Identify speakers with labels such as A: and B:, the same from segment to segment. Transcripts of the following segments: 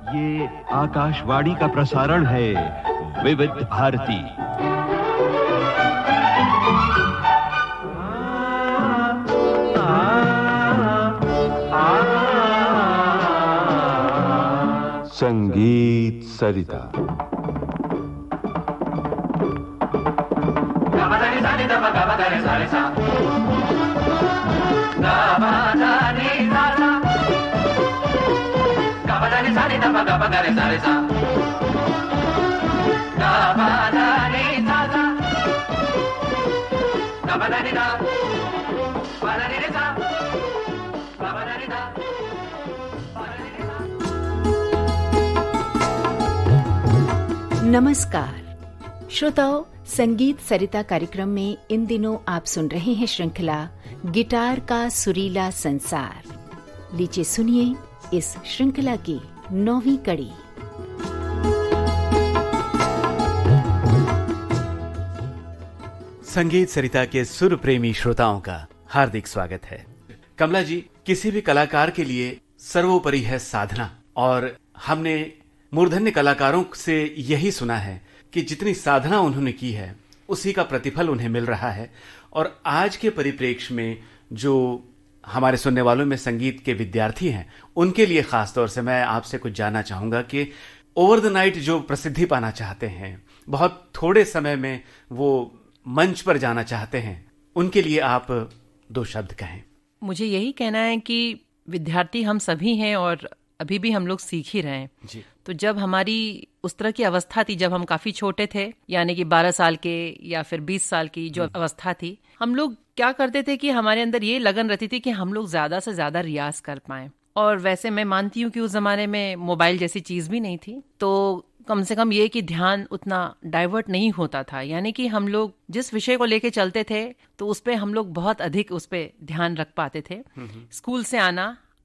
A: ये आकाशवाणी का प्रसारण है विविध भारती।
B: संगीत सरिता।
C: नमस्कार श्रोताओं, संगीत सरिता कार्यक्रम में इन दिनों आप सुन रहे हैं श्रृंखला गिटार का सुरीला संसार। लीजिए सुनिए इस श्रृंखला की 9वीं कड़ी।
D: संगीत सरिता के सुर प्रेमी श्रोताओं का हार्दिक स्वागत है। कमला जी, किसी भी कलाकार के लिए सर्वोपरि है साधना, और हमने मूर्धन्य कलाकारों से यही सुना है कि जितनी साधना उन्होंने की है उसी का प्रतिफल उन्हें मिल रहा है। और आज के परिप्रेक्ष्य में जो हमारे सुनने वालों में संगीत के विद्यार्थी हैं, उनके लिए खास तौर से मैं आपसे कुछ जानना चाहूंगा कि ओवर द नाइट जो प्रसिद्धि पाना चाहते हैं, बहुत थोड़े समय में वो मंच पर जाना चाहते हैं, उनके लिए आप 2 शब्द कहें।
E: मुझे यही कहना है कि विद्यार्थी हम सभी हैं और अभी भी हम लोग सीख ही रहे हैं
D: जी।
E: तो जब हमारी उस तरह की अवस्था थी, जब हम काफी छोटे थे, यानी कि 12 साल के या फिर 20 साल की जो अवस्था थी, हम लोग क्या करते थे कि हमारे अंदर ये लगन रहती थी कि हम लोग ज्यादा से ज्यादा रियाज कर पाएं। और वैसे मैं मानती हूँ कि उस जमाने में मोबाइल जैसी चीज भी नहीं थी, तो कम से कम ये कि ध्यान उतना डाइवर्ट नहीं होता था। यानी कि हम लोग जिस विषय को लेके चलते थे तो उस पे हम लोग बहुत अधिक उस पे ध्यान रख पाते थे। स्कूल से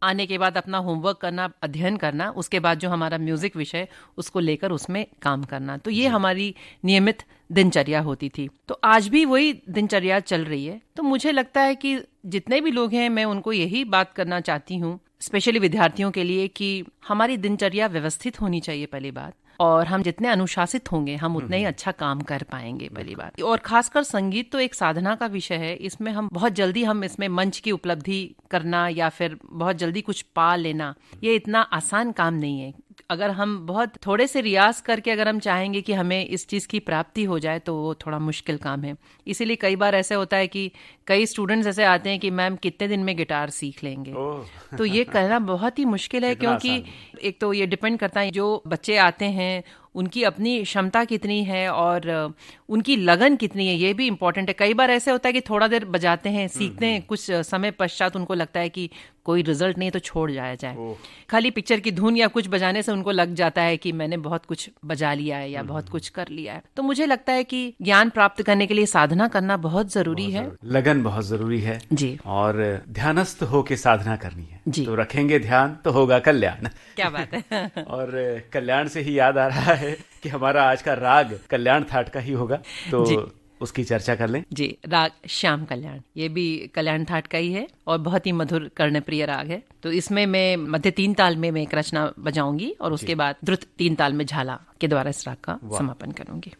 E: आने के बाद अपना होमवर्क करना, अध्ययन करना, उसके बाद जो हमारा म्यूजिक विषय उसको लेकर उसमें काम करना, तो ये हमारी नियमित दिनचर्या होती थी। तो आज भी वही दिनचर्या चल रही है। तो मुझे लगता है कि जितने भी लोग हैं, मैं उनको यही बात करना चाहती हूँ, स्पेशली विद्यार्थियों के लिए, कि हमारी दिनचर्या व्यवस्थित होनी चाहिए पहली बात, और हम जितने अनुशासित होंगे हम उतने ही अच्छा काम कर पाएंगे पहली बात। और खासकर संगीत तो एक साधना का विषय है। इसमें हम बहुत जल्दी हम इसमें मंच की उपलब्धि करना या फिर बहुत जल्दी कुछ पा लेना, ये इतना आसान काम नहीं है। अगर हम बहुत थोड़े से रियाज करके अगर हम चाहेंगे कि हमें इस चीज की प्राप्ति हो जाए तो वो थोड़ा मुश्किल काम है। इसीलिए कई बार ऐसे होता है कि कई स्टूडेंट्स ऐसे आते हैं कि मैम कितने दिन में गिटार सीख लेंगे। तो ये कहना बहुत ही मुश्किल है, क्योंकि एक तो ये डिपेंड करता है जो बच्चे आते हैं उनकी अपनी क्षमता कितनी है और उनकी लगन कितनी है, ये भी इम्पोर्टेंट है। कई बार ऐसे होता है कि थोड़ा देर बजाते हैं, सीखते हैं, कुछ समय पश्चात उनको लगता है कि कोई रिजल्ट नहीं तो छोड़ जाया जाए। खाली पिक्चर की धुन या कुछ बजाने से उनको लग जाता है कि मैंने बहुत कुछ बजा लिया है या बहुत कुछ कर लिया है। तो मुझे लगता है कि ज्ञान प्राप्त करने के लिए साधना करना बहुत जरूरी है,
D: लगन बहुत जरूरी है
E: जी,
D: और ध्यानस्थ होके साधना करनी है
E: जी।
D: तो रखेंगे ध्यान तो होगा कल्याण।
E: क्या बात है।
D: और कल्याण से ही याद आ रहा है कि हमारा आज का राग कल्याण थाट का ही होगा, तो उसकी चर्चा कर लें।
E: जी, राग श्याम कल्याण, ये भी कल्याण थाट का ही है और बहुत ही मधुर कर्णप्रिय राग है। तो इसमें मैं मध्य 3 ताल में मैं एक रचना बजाऊंगी और उसके बाद द्रुत 3 ताल में झाला के द्वारा इस राग का समापन करूंगी।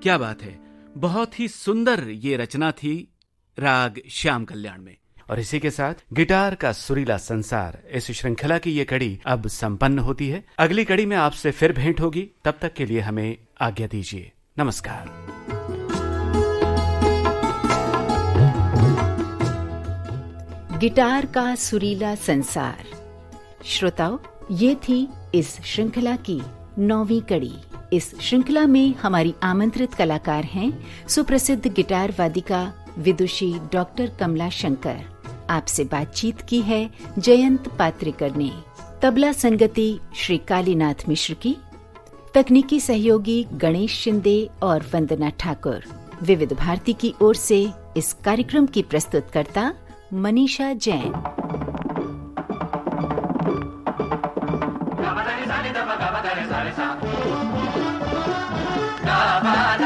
D: क्या बात है, बहुत ही सुंदर ये रचना थी राग श्याम कल्याण में। और इसी के साथ गिटार का सुरीला संसार इस श्रृंखला की ये कड़ी अब संपन्न होती है। अगली कड़ी में आपसे फिर भेंट होगी, तब तक के लिए हमें आज्ञा दीजिए। नमस्कार।
C: गिटार का सुरीला संसार। श्रोताओ, ये थी इस श्रृंखला की 9वीं कड़ी। इस श्रृंखला में हमारी आमंत्रित कलाकार हैं सुप्रसिद्ध गिटार वादिका विदुषी डॉक्टर कमला शंकर। आपसे बातचीत की है जयंत पात्रिकर ने। तबला संगति श्री कालीनाथ मिश्र की, तकनीकी सहयोगी गणेश शिंदे और वंदना ठाकुर। विविध भारती की ओर से इस कार्यक्रम की प्रस्तुतकर्ता मनीषा जैन।
F: Ga ba